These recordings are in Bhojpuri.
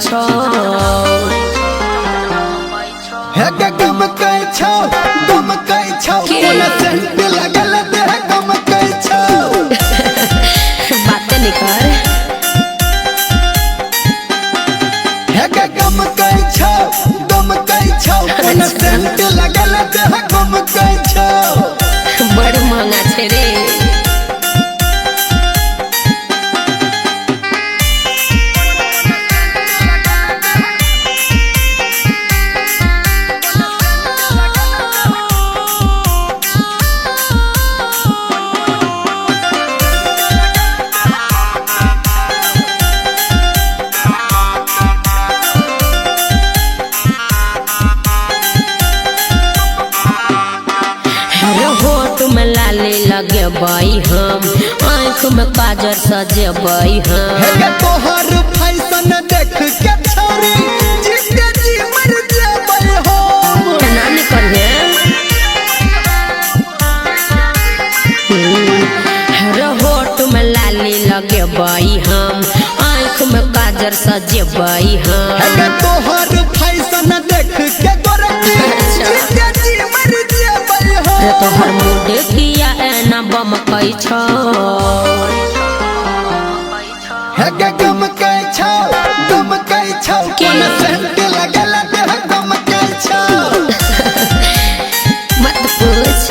छौ हे के गम कै छौ कोना सेंट लगल दे गम कै छौ बातें नहीं कर हे के गम कै छौ कोना सेंट लगल दे गम कै छौ बड़ महंगा छे रे लाली लगे बाई हम आँख में काजर सजे बाई हम हे के तोहर फैशन देख के छोरी जिंदगी जी मर जेबै हो ना नहीं करिए हर होठ में लाली लगे बाई हम आँख में काजर सजे बाई हम हे के तोहर फैशन देख के गोरकी जिंदगी जी मर जेबै हो रे तोहर मुंड किया एना बम कै छौ हे के गम कै छौ कोना सेंट लगल दे गम कै छौ मत पूछ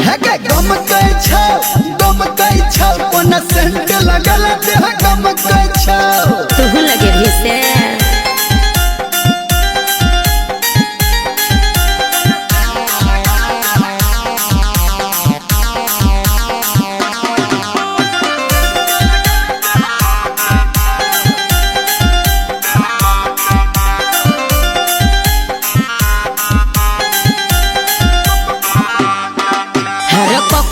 हे के गम कै छौ कोना सेंट लगल दे गम कै छौ तू लगे भी से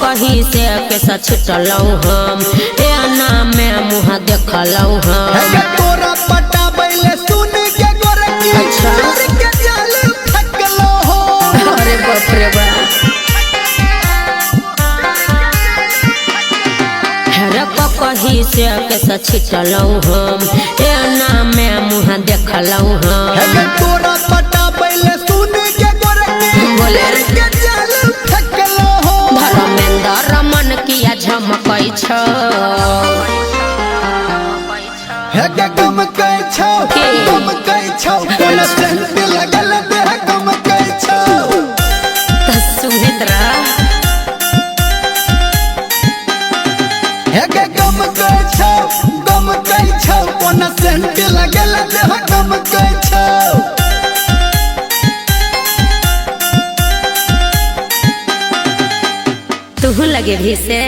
कहीं से के सच चलऊ हम एना में मुँह देखलऊ हम हे के तोरा पटाबैले सुन के गोरकी चोर के जाल फकलो हो अरे बाप रे बाप कहीं से के सच चलऊ हम एना में मुँह देखलऊ हम हे के तोरा पटाबैले सुन के गोरकी बोले के जाल फकलो हो धर्मेंद्र मन किया झमकै छौ हे के गम कै छौ कोना सेंट लगल दे गम कै छौ सुनित रह हे के गम कै छौ कोना सेंट लगल दे गम कै छौ तू लगे भी से